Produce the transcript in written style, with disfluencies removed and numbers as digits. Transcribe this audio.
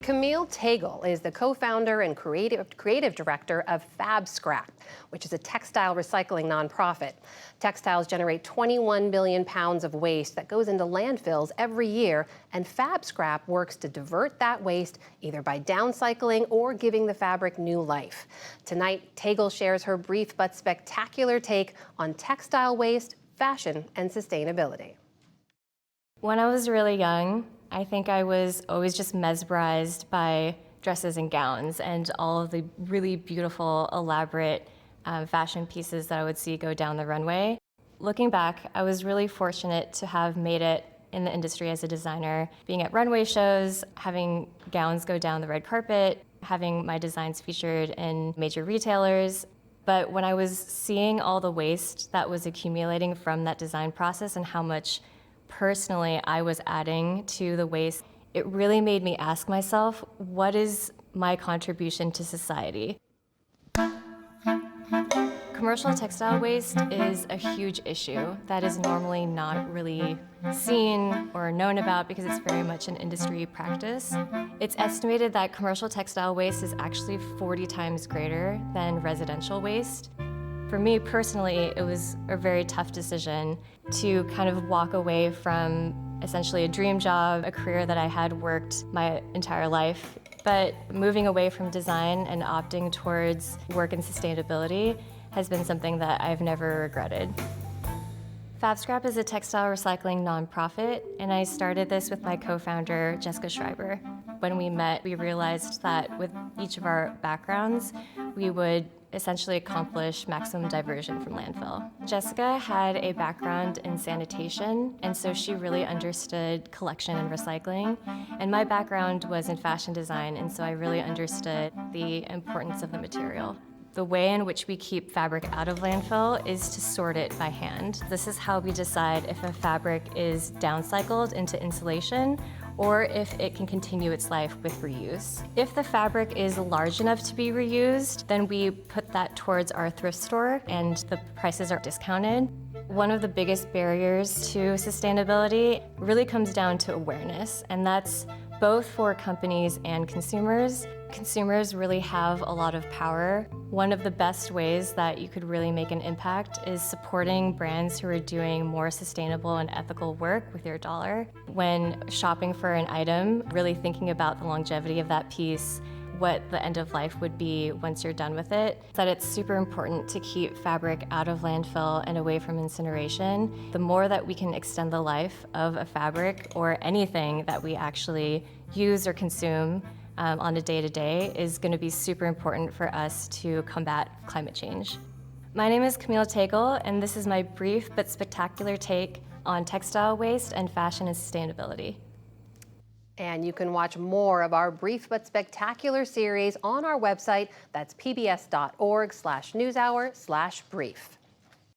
Camille Tagle is the co-founder and creative director of FabScrap, which is a textile recycling nonprofit. Textiles generate 21 billion pounds of waste that goes into landfills every year, and FabScrap works to divert that waste either by downcycling or giving the fabric new life. Tonight, Tagle shares her brief but spectacular take on textile waste, fashion, and sustainability. When I was really young, I think I was always just mesmerized by dresses and gowns and all of the really beautiful, elaborate fashion pieces that I would see go down the runway. Looking back, I was really fortunate to have made it in the industry as a designer, being at runway shows, having gowns go down the red carpet, having my designs featured in major retailers. But when I was seeing all the waste that was accumulating from that design process and how much personally I was adding to the waste, it really made me ask myself, what is my contribution to society? Commercial textile waste is a huge issue that is normally not really seen or known about because it's very much an industry practice. It's estimated that commercial textile waste is actually 40 times greater than residential waste. For me personally, it was a very tough decision to kind of walk away from essentially a dream job, a career that I had worked my entire life. But moving away from design and opting towards work and sustainability has been something that I've never regretted. FabScrap is a textile recycling nonprofit, and I started this with my co-founder, Jessica Schreiber. When we met, we realized that with each of our backgrounds, we would essentially accomplish maximum diversion from landfill. Jessica had a background in sanitation, and so she really understood collection and recycling. And my background was in fashion design, and so I really understood the importance of the material. The way in which we keep fabric out of landfill is to sort it by hand. This is how we decide if a fabric is downcycled into insulation or if it can continue its life with reuse. If the fabric is large enough to be reused, then we put that towards our thrift store and the prices are discounted. One of the biggest barriers to sustainability really comes down to awareness, and that's both for companies and consumers. Consumers really have a lot of power. One of the best ways that you could really make an impact is supporting brands who are doing more sustainable and ethical work with your dollar. When shopping for an item, really thinking about the longevity of that piece, what the end of life would be once you're done with it, that it's super important to keep fabric out of landfill and away from incineration. The more that we can extend the life of a fabric or anything that we actually use or consume on a day-to-day is going to be super important for us to combat climate change. My name is Camille Tagle, and this is my brief but spectacular take on textile waste and fashion and sustainability. And you can watch more of our brief but spectacular series on our website. That's pbs.org/newshour/brief.